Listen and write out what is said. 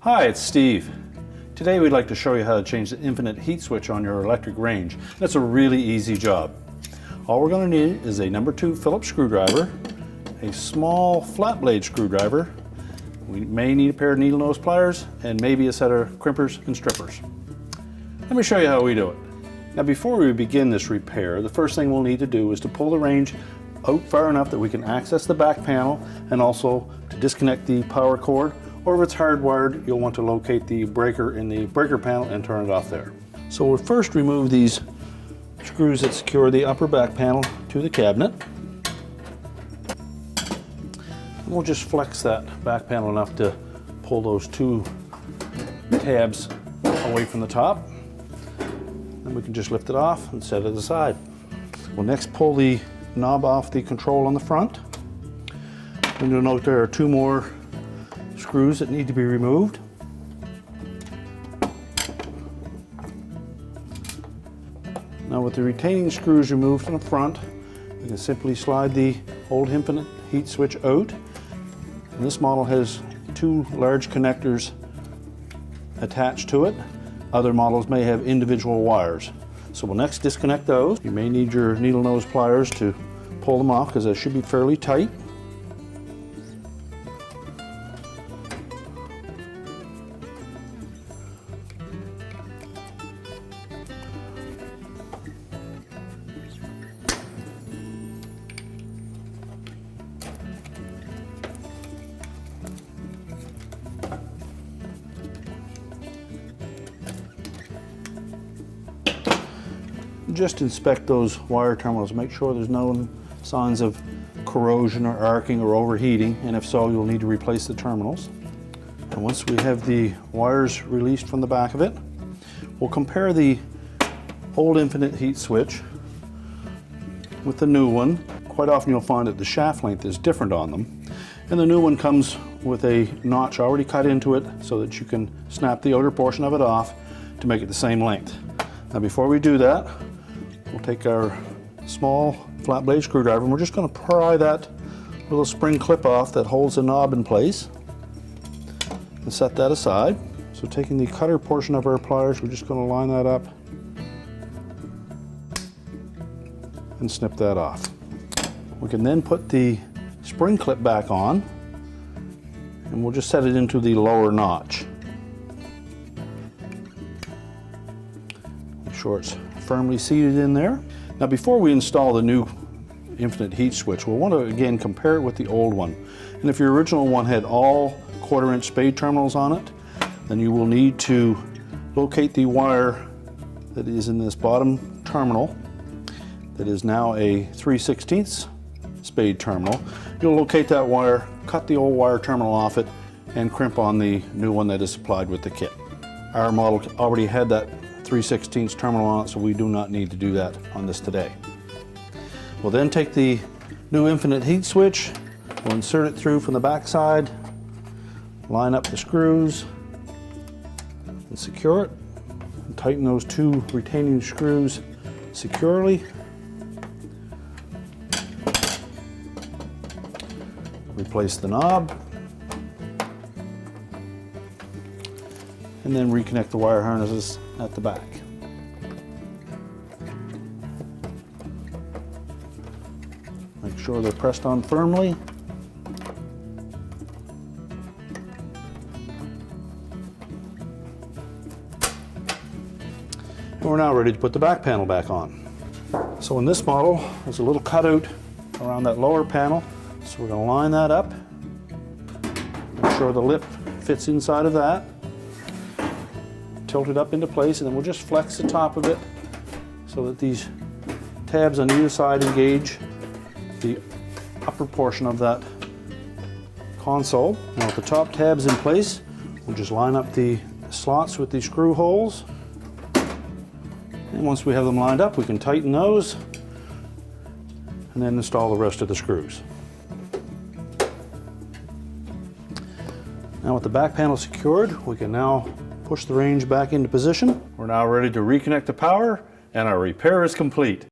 Hi, it's Steve. Today we'd like to show you how to change the infinite heat switch on your electric range. That's a really easy job. All we're going to need is a number 2 Phillips screwdriver, a small flat blade screwdriver, we may need a pair of needle nose pliers, and maybe a set of crimpers and strippers. Let me show you how we do it. Now before we begin this repair, the first thing we'll need to do is to pull the range out far enough that we can access the back panel and also to disconnect the power cord, or if it's hardwired, you'll want to locate the breaker in the breaker panel and turn it off there. So we'll first remove these screws that secure the upper back panel to the cabinet. And we'll just flex that back panel enough to pull those 2 tabs away from the top. Then we can just lift it off and set it aside. We'll next pull the knob off the control on the front. And you'll note there are 2 more screws that need to be removed. Now with the retaining screws removed from the front, we can simply slide the old infinite heat switch out. And this model has 2 large connectors attached to it. Other models may have individual wires. So we'll next disconnect those. You may need your needle nose pliers to pull them off because they should be fairly tight. Just inspect those wire terminals, make sure there's no signs of corrosion or arcing or overheating, and if so, you'll need to replace the terminals. And once we have the wires released from the back of it, we'll compare the old infinite heat switch with the new one. Quite often you'll find that the shaft length is different on them, and the new one comes with a notch already cut into it so that you can snap the outer portion of it off to make it the same length. Now before we do that, we'll take our small flat blade screwdriver and we're just going to pry that little spring clip off that holds the knob in place and set that aside. So taking the cutter portion of our pliers, we're just going to line that up and snip that off. We can then put the spring clip back on and we'll just set it into the lower notch. Make sure it's firmly seated in there. Now before we install the new infinite heat switch, we'll want to again compare it with the old one. And if your original one had all 1/4-inch spade terminals on it, then you will need to locate the wire that is in this bottom terminal that is now a 3/16 spade terminal. You'll locate that wire, cut the old wire terminal off it, and crimp on the new one that is supplied with the kit. Our model already had that 3/16 terminal on it, so we do not need to do that on this today. We'll then take the new infinite heat switch, we'll insert it through from the back side, line up the screws, and secure it, and tighten those 2 retaining screws securely. Replace the knob, and then reconnect the wire harnesses at the back. Make sure they're pressed on firmly. And we're now ready to put the back panel back on. So in this model, there's a little cutout around that lower panel. So we're going to line that up. Make sure the lip fits inside of that. Tilt it up into place, and then we'll just flex the top of it so that these tabs on either side engage the upper portion of that console. Now with the top tabs in place, we'll just line up the slots with these screw holes. And once we have them lined up, we can tighten those and then install the rest of the screws. Now with the back panel secured, we can now push the range back into position. We're now ready to reconnect the power, and our repair is complete.